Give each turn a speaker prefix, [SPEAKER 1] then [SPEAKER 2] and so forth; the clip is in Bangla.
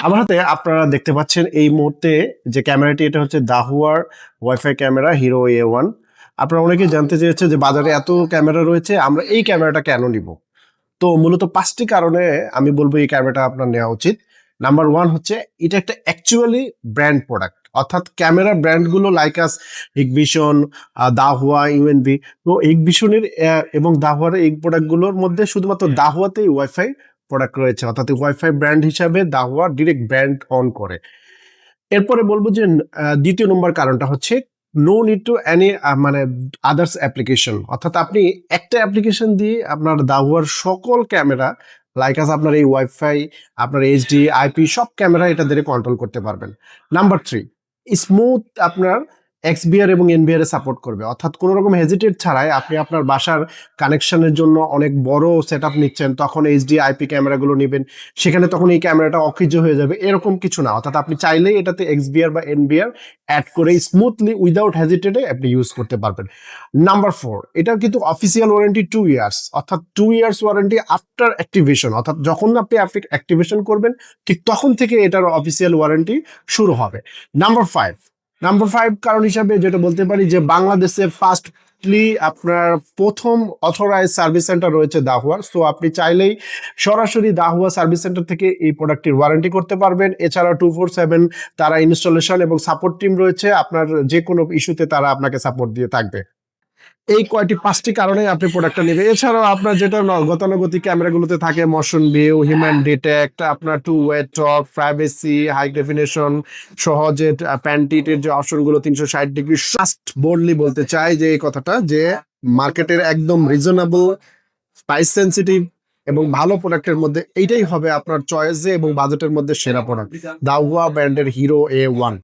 [SPEAKER 1] আমার হাতে আপনারা দেখতে পাচ্ছেন এই মুহূর্তে যে ক্যামেরাটি, এটা হচ্ছে দাহুয়ার ওয়াইফাই ক্যামেরা হিরো A1। আপনারা অনেকেই জানতে চেয়েছে যে বাজারে এত ক্যামেরা রয়েছে, আমরা এই ক্যামেরাটা কেন নিব। তো মূলত ৫টি কারণে আমি বলবো এই ক্যামেরাটা আপনার নেওয়া উচিত। নাম্বার 1 হচ্ছে এটা একটা অ্যাকচুয়ালি ব্র্যান্ড প্রোডাক্ট, অর্থাৎ ক্যামেরা ব্র্যান্ডগুলো লাইকাস, হিকভিশন, দাহুয়া, ইউএনবি। তো হিকভিশনের এবং দাহুয়ার এই প্রোডাক্টগুলোর মধ্যে শুধুমাত্র দাহুয়াতেই ওয়াইফাই প্রোডাক্ট রয়েছে, অর্থাৎ ওয়াইফাই ব্র্যান্ড হিসাবে দাহুয়া ডিরেক্ট ব্র্যান্ড অন করে। এরপরে বলবো যে দ্বিতীয় নম্বর কারণটা হচ্ছে নো নিড টু এনি মানে আদার্স অ্যাপ্লিকেশন, অর্থাৎ আপনি একটা অ্যাপ্লিকেশন দিয়ে আপনার দাহুয়ার সকল ক্যামেরা লাইক আপনার এই ওয়াইফাই, আপনার এইচডি, আইপি সব ক্যামেরা এটা দিয়ে কন্ট্রোল করতে পারবেন। নাম্বার 3, স্মুথ আপনার এক্সবিআর এবং এনবিআর এ সাপোর্ট করবে, অর্থাৎ কোনো রকম হেজিটেট ছাড়াই আপনি আপনার বাসার কানেকশনের জন্য অনেক বড় সেট আপ নিচ্ছেন, তখন এইচডি আইপি ক্যামেরাগুলো নেবেন, সেখানে তখন এই ক্যামেরাটা অকেজো হয়ে যাবে, এরকম কিছু না। অর্থাৎ আপনি চাইলেই এটাতে এক্সবিআর বা এনবিআর অ্যাড করে স্মুথলি উইদাউট হেজিটেটে আপনি ইউজ করতে পারবেন। নাম্বার 4, এটা কিন্তু অফিসিয়াল ওয়ারেন্টি 2 ইয়ার্স, অর্থাৎ 2 ইয়ার্স ওয়ারেন্টি আফটার অ্যাক্টিভেশন, অর্থাৎ যখন আপনি অ্যাক্টিভেশন করবেন ঠিক তখন থেকে এটার অফিসিয়াল ওয়ারেন্টি শুরু হবে। নাম্বার 5 কারণ হিসাবে যেটা বলতে পারি যে বাংলাদেশে ফার্স্টলি আপনার প্রথম অথরাইজ সার্ভিস সেন্টার রয়েছে দাহুয়ার। সো আপনি চাইলেই সরাসরি দাহুয়া সার্ভিস সেন্টার থেকে এই প্রোডাক্টটির ওয়ারেন্টি করতে পারবেন। এছাড়া 24/7 তারা ইনস্টলেশন এবং সাপোর্ট টিম রয়েছে, আপনার যে কোনো ইস্যুতে তারা আপনাকে সাপোর্ট দিয়ে থাকবে। এই 5টি কারণে আপনি প্রোডাক্টটা নেবে। এছাড়াও আপনার যেটা গতানুগতিক ক্যামেরাগুলোতে থাকে মোশন ভিউ, হিউম্যান ডিটেক্ট, আপনার টু ওয়ে টক, প্রাইভেসি, হাই ডেফিনেশন, সহজে প্যান্টিটের যে অপশনগুলো 360 ডিগ্রি, জাস্ট বোল্ডলি বলতে চাই যে এই কথাটা যে মার্কেটের একদম রিজনেবল, প্রাইস সেন্সিটিভ এবং ভালো প্রোডাক্টের মধ্যে এইটাই হবে আপনার চয়েসে এবং বাজেটের মধ্যে সেরা প্রোডাক্ট, দাহুয়া ব্র্যান্ডের হিরো A1।